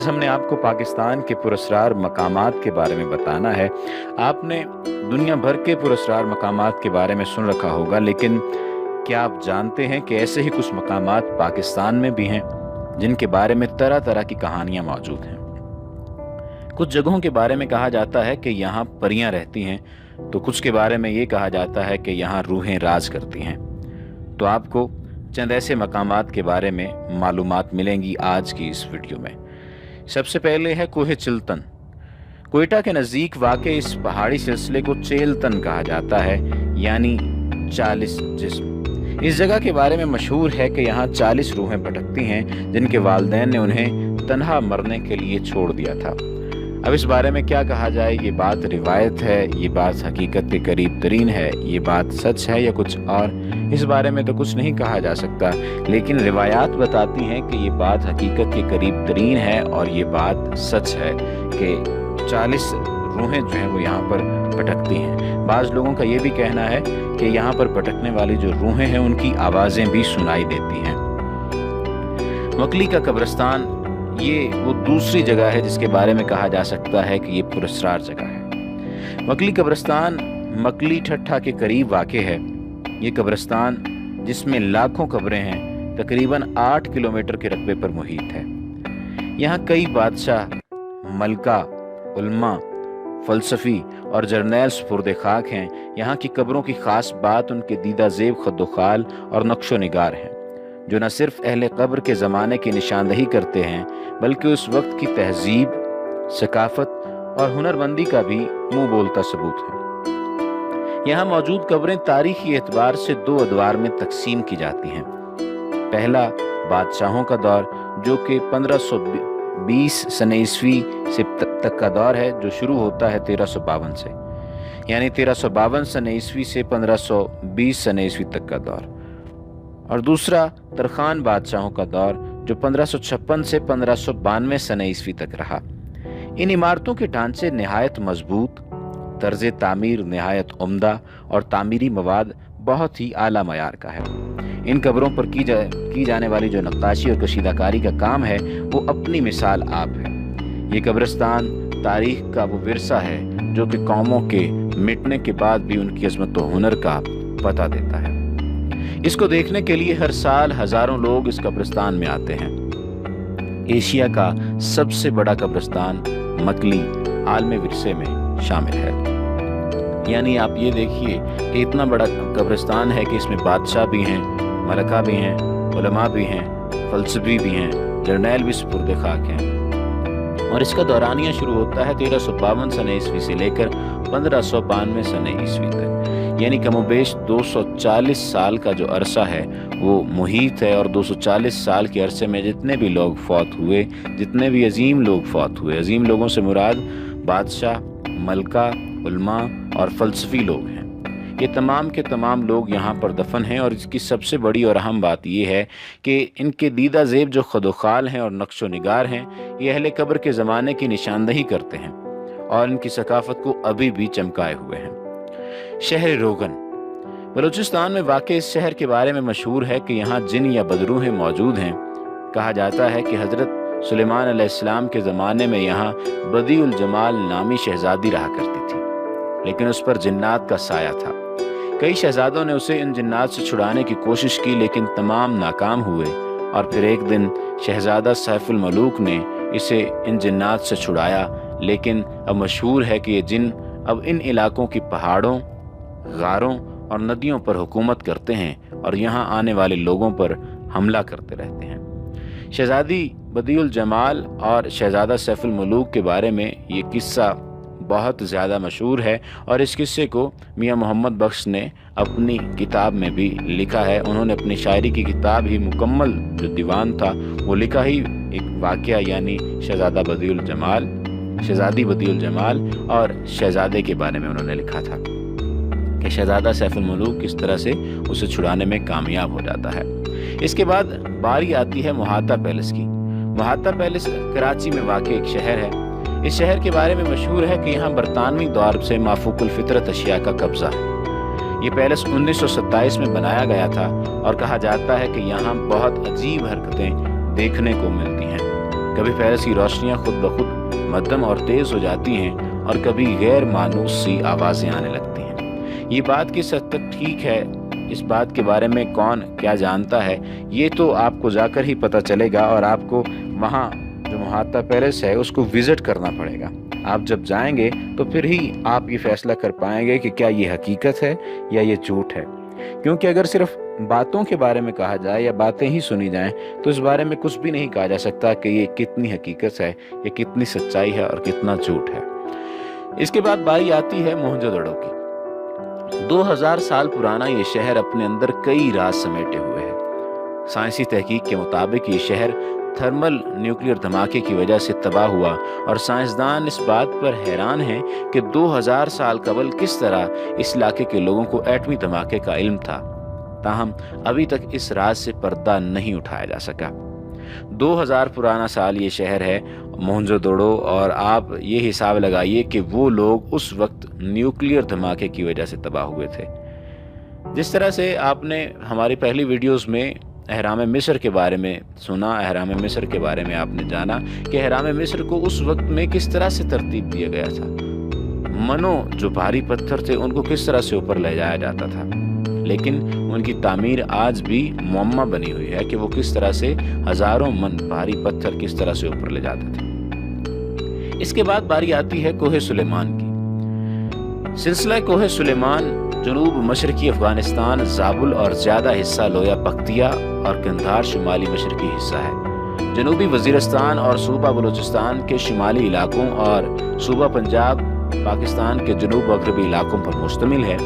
हमने आपको पाकिस्तान के पुरस्कार मकामात के बारे में बताना है। आपने दुनिया भर के पुरस्कार मकामात के बारे में सुन रखा होगा, लेकिन क्या आप जानते हैं कि ऐसे ही कुछ मकामात पाकिस्तान में भी हैं जिनके बारे में तरह तरह की कहानियां मौजूद हैं। कुछ जगहों के बारे में कहा जाता है कि यहाँ परियां रहती हैं, तो कुछ के बारे में ये कहा जाता है कि यहाँ रूहें राज करती हैं। तो आपको चंद ऐसे मकामात के बारे में मालूमात मिलेंगी आज की इस वीडियो में। सबसे पहले है कोहे चिल्तन। कोयटा के नज़दीक वाक़े इस पहाड़ी सिलसिले को चेलतन कहा जाता है, यानी 40 जिस्म। इस जगह के बारे में मशहूर है कि यहाँ 40 रूहें भटकती हैं जिनके वालिदैन ने उन्हें तन्हा मरने के लिए छोड़ दिया था। अब इस बारे में क्या कहा जाए, ये बात रिवायत है, ये बात हकीकत के करीब तरीन है, ये बात सच है या कुछ और, इस बारे में तो कुछ नहीं कहा जा सकता, लेकिन रिवायात बताती हैं कि ये बात हकीकत के करीब तरीन है और ये बात सच है कि 40 रूहें जो हैं वो यहाँ पर भटकती हैं। बाज़ लोगों का ये भी कहना है कि यहाँ पर भटकने वाली जो रूहें हैं उनकी आवाज़ें भी सुनाई देती हैं। मकली का कब्रिस्तान, ये वो दूसरी जगह है जिसके बारे में कहा जा सकता है कि ये पुरस्कार जगह है। मकली कब्रिस्तान मकली ठट्ठा के करीब वाक़ है। ये कब्रिस्तान जिसमें लाखों कब्रें हैं, तकरीबन 8 किलोमीटर के रकबे पर मुहित है। यहाँ कई बादशाह, मलका, उल्मा, फ़लसफ़ी और जर्नैल सुपुर्द खाक हैं। यहाँ की कब्रों की ख़ास बात उनके दीदा ज़ेब खद्दोखाल और नक्शो निगार हैं, जो न सिर्फ अहले कब्र के ज़माने की निशानदही करते हैं बल्कि उस वक्त की तहजीब, सकाफ़त और हुनरमंदी का भी मुँह बोलता सबूत है। यहाँ मौजूद कब्रें तारीखी एतबार से 2 अदवार में तकसीम की जाती हैं। पहला बादशाहों का दौर, जो कि 1520 सने ईस्वी से तक का दौर है, जो शुरू होता है 1352 से, यानी 1352 सने ईस्वी से 1520 सने ईस्वी तक का दौर। और दूसरा तरखान बादशाहों का दौर, जो 1556 से 1592 सने ईस्वी तक रहा। इन इमारतों के ढांचे नहायत मजबूत, तर्ज तामीर नहायत उम्दा और तामीरी मवाद बहुत ही आला मयार का है। इन कब्रों पर की जाने वाली जो नक्काशी और कशीदाकारी का काम है वो अपनी मिसाल आप है। ये कब्रिस्तान तारीख का वो विरसा है जो कि कौमों के मिटने के बाद भी उनकी अज़मत व हुनर का पता देता है। इसको देखने के लिए हर साल हज़ारों लोग इस कब्रिस्तान में आते हैं। एशिया का सबसे बड़ा कब्रिस्तान मकली आलम विरसे में शामिल है। यानी आप ये देखिए कि इतना बड़ा कब्रिस्तान है कि इसमें बादशाह भी हैं, मलका भी हैं, उलमा भी हैं, फ़लसफ़ी भी हैं, जर्नैल भी सुपुर्द खाक हैं। और इसका दौरानिया शुरू होता है 1352 सने ईस्वी से लेकर 1592 सने ईस्वी तक, यानी कमोबेश 240 साल का जो अरसा है वो मुहित है। और 240 साल के अरसे में जितने भी लोग फौत हुए, जितने भी अजीम लोग फौत हुए, अजीम लोगों से मुराद बादशाह, मलका, उल्मा और फ़लसफ़ी लोग हैं, ये तमाम के तमाम लोग यहाँ पर दफन हैं। और इसकी सबसे बड़ी और अहम बात ये है कि इनके दीदा ज़ेब जो खदोखाल हैं और नक्शो निगार हैं, ये अहले कब्र के ज़माने की निशानदही करते हैं और इनकी सकाफ़त को अभी भी चमकाए हुए हैं। शहर रोगन बलूचिस्तान में वाक़ इस शहर के बारे में मशहूर है कि यहाँ जिन या बदरूहें मौजूद हैं। कहा जाता है कि हज़रत सुलेमान अलैहिस्सलाम के ज़माने में यहाँ बदीउल जमाल नामी शहज़ादी रहा करती थी, लेकिन उस पर जिन्नात का साया था। कई शहज़ादों ने उसे इन जिन्नात से छुड़ाने की कोशिश की, लेकिन तमाम नाकाम हुए। और फिर एक दिन शहज़ादा सैफुल मलूक ने इसे इन जिन्नात से छुड़ाया। लेकिन अब मशहूर है कि ये जिन अब इन इलाकों की पहाड़ों, गारों और नदियों पर हुकूमत करते हैं और यहाँ आने वाले लोगों पर हमला करते रहते हैं। शहज़ादी बदीउल जमाल और शहज़ादा सैफुल मलूक के बारे में ये किस्सा बहुत ज़्यादा मशहूर है और इस किस्से को मियाँ मोहम्मद बख्श ने अपनी किताब में भी लिखा है। उन्होंने अपनी शायरी की किताब ही मुकम्मल जो दीवान था वो लिखा ही एक वाक़या, यानी शहज़ादा बदीउल जमाल, शहज़ादी बदीउल जमाल और शहज़ादे के बारे में उन्होंने लिखा था कि शहज़ादा सैफुल मलूक किस तरह से उसे छुड़ाने में कामयाब हो जाता है। इसके बाद बारी आती है मुहाता पैलेस की। मुहाता पैलेस कराची में वाक़ एक शहर है। इस शहर के बारे में मशहूर है कि यहाँ बरतानवी दौर से माफूकुल फितरत अशिया का कब्ज़ा है। ये पैलेस 1927 में बनाया गया था और कहा जाता है कि यहाँ बहुत अजीब हरकतें देखने को मिलती हैं। کبھی پیلس کی روشنیاں خود بخود مدھم اور تیز ہو جاتی ہیں اور کبھی غیر مانوس سی آوازیں آنے لگتی ہیں۔ یہ بات کس حد تک ٹھیک ہے، اس بات کے بارے میں کون کیا جانتا ہے، یہ تو آپ کو جا کر ہی پتہ چلے گا، اور آپ کو وہاں جو مہاتا پیلس ہے اس کو وزٹ کرنا پڑے گا۔ آپ جب جائیں گے تو پھر ہی آپ یہ فیصلہ کر پائیں گے کہ کیا یہ حقیقت ہے یا یہ جھوٹ ہے، کیونکہ اگر صرف باتوں کے بارے میں کہا جائے یا باتیں ہی سنی جائیں تو اس بارے میں کچھ بھی نہیں کہا جا سکتا کہ یہ کتنی حقیقت ہے، یہ کتنی سچائی ہے اور کتنا جھوٹ ہے۔ اس کے بعد باری آتی ہے موہنجو دڑو کی۔ 2000 سال پرانا یہ شہر اپنے اندر کئی راز سمیٹے ہوئے ہے۔ سائنسی تحقیق کے مطابق یہ شہر تھرمل نیوکلیئر دھماکے کی وجہ سے تباہ ہوا، اور سائنسدان اس بات پر حیران ہیں کہ 2000 سال قبل کس طرح اس علاقے کے لوگوں کو ایٹمی دھماکے کا علم تھا۔ تاہم ابھی تک اس راز سے پردہ نہیں اٹھایا جا سکا۔ 2000 پرانا سال یہ شہر ہے موہنجو دڑو، اور آپ یہ حساب لگائیے کہ وہ لوگ اس وقت نیوکلیئر دھماکے کی وجہ سے تباہ ہوئے تھے۔ جس طرح سے آپ نے ہماری پہلی ویڈیوز میں اہرام مصر کے بارے میں سنا، اہرام مصر کے بارے میں آپ نے جانا کہ اہرام مصر کو اس وقت میں کس طرح سے ترتیب دیا گیا تھا، منو جو بھاری پتھر تھے ان کو کس طرح سے اوپر لے جایا جاتا تھا، لیکن ان کی تعمیر آج بھی معمہ بنی ہوئی ہے کہ وہ کس طرح سے ہزاروں من بھاری پتھر کس طرح سے اوپر لے جاتے تھے۔ اس کے بعد باری آتی ہے کوہ سلیمان کی۔ سلسلہ کوہ سلیمان جنوب مشرقی افغانستان، زابل اور زیادہ حصہ لویا پختیا اور قندھار شمالی مشرقی حصہ ہے۔ جنوبی وزیرستان اور صوبہ بلوچستان کے شمالی علاقوں اور صوبہ پنجاب پاکستان کے جنوب مغربی علاقوں پر مشتمل ہے۔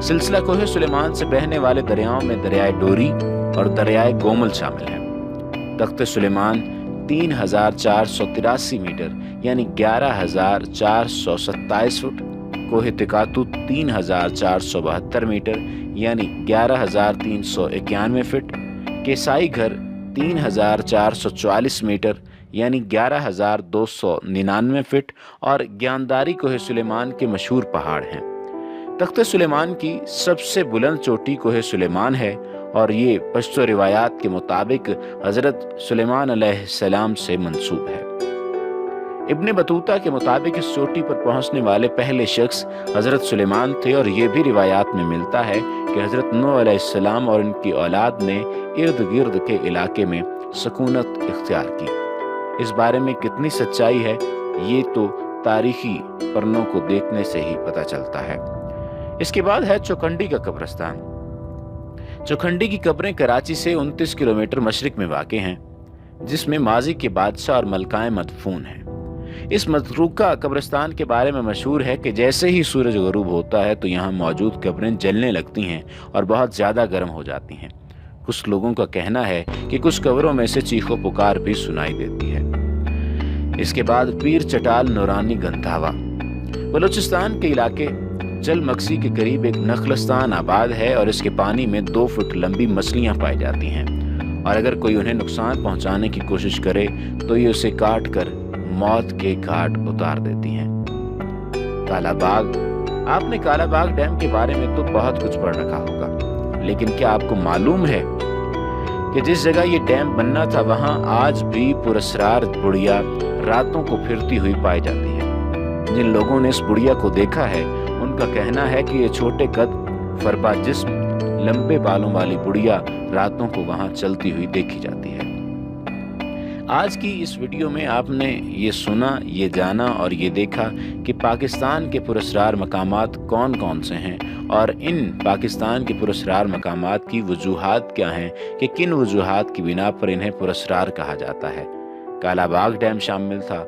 سلسلہ کوہ سلیمان سے بہنے والے دریاؤں میں دریائے ڈوری اور دریائے گومل شامل ہیں۔ تخت سلیمان 3483 میٹر یعنی 11427 فٹ، کوہ تکاتو 3472 میٹر یعنی 11391 فٹ، کیسائی گھر 3444 میٹر یعنی 11299 فٹ، اور گیانداری کوہ سلیمان کے مشہور پہاڑ ہیں۔ تخت سلیمان کی سب سے بلند چوٹی کوہ سلیمان ہے، اور یہ پشتو روایات کے مطابق حضرت سلیمان علیہ السلام سے منسوب ہے۔ ابن بطوطہ کے مطابق اس چوٹی پر پہنچنے والے پہلے شخص حضرت سلیمان تھے، اور یہ بھی روایات میں ملتا ہے کہ حضرت نوح علیہ السلام اور ان کی اولاد نے ارد گرد کے علاقے میں سکونت اختیار کی۔ اس بارے میں کتنی سچائی ہے یہ تو تاریخی پرنوں کو دیکھنے سے ہی پتہ چلتا ہے۔ اس کے بعد ہے چوکھنڈی کا قبرستان۔ چوکھنڈی کی قبریں کراچی سے 29 کلومیٹر مشرق میں واقع ہیں، جس میں ماضی کے بادشاہ اور ملکائیں مدفون ہیں۔ اس متروکہ قبرستان کے بارے میں مشہور ہے کہ جیسے ہی سورج غروب ہوتا ہے تو یہاں موجود قبریں جلنے لگتی ہیں اور بہت زیادہ گرم ہو جاتی ہیں۔ کچھ لوگوں کا کہنا ہے کہ کچھ قبروں میں سے چیخ و پکار بھی سنائی دیتی ہے۔ اس کے بعد پیر چٹال نورانی گندھاوا۔ بلوچستان کے علاقے جل مکسی کے قریب ایک نخلستان آباد ہے، اور اس کے پانی میں 2 فٹ لمبی مچھلیاں پائی جاتی ہیں، اور اگر کوئی انہیں نقصان پہنچانے کی کوشش کرے تو یہ اسے کاٹ کر موت کے گھاٹ اتار دیتی ہیں۔ کالا باغ۔ آپ نے کالا باغ ڈیم کے بارے میں تو بہت کچھ پڑھ رکھا ہوگا، لیکن کیا آپ کو معلوم ہے کہ جس جگہ یہ ڈیم بننا تھا وہاں آج بھی پراسرار بڑیا راتوں کو پھرتی ہوئی پائی جاتی ہے۔ جن لوگوں نے اس بڑیا کو دیکھا ہے ان کا کہنا ہے کہ یہ چھوٹے قد، فربا جسم، لمبے بالوں والی بڑیا راتوں کو وہاں چلتی ہوئی دیکھی جاتی ہے۔ آج کی اس ویڈیو میں آپ نے یہ سنا، یہ جانا اور یہ دیکھا کہ پاکستان کے پراسرار مقامات کون کون سے ہیں، اور ان پاکستان کے پراسرار مقامات کی وجوہات کیا ہیں کہ کن وجوہات کی بنا پر انہیں پراسرار کہا جاتا ہے۔ کالا باغ ڈیم شامل تھا،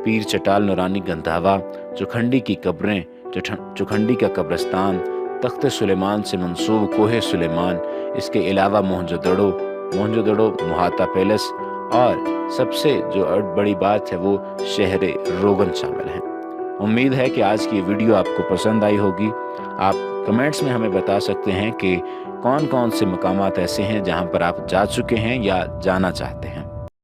پیر چٹال نورانی گندھاوا، چوکھنڈی کی قبریں، چوکھنڈی کا قبرستان، تخت سلیمان سے منسوب کوہ سلیمان، اس کے علاوہ موہنجو دڑو مہاتا پیلس، اور سب سے جو بڑی بات ہے وہ شہر روغن شامل ہیں۔ امید ہے کہ آج کی ویڈیو آپ کو پسند آئی ہوگی۔ آپ کمنٹس میں ہمیں بتا سکتے ہیں کہ کون کون سے مقامات ایسے ہیں جہاں پر آپ جا چکے ہیں یا جانا چاہتے ہیں۔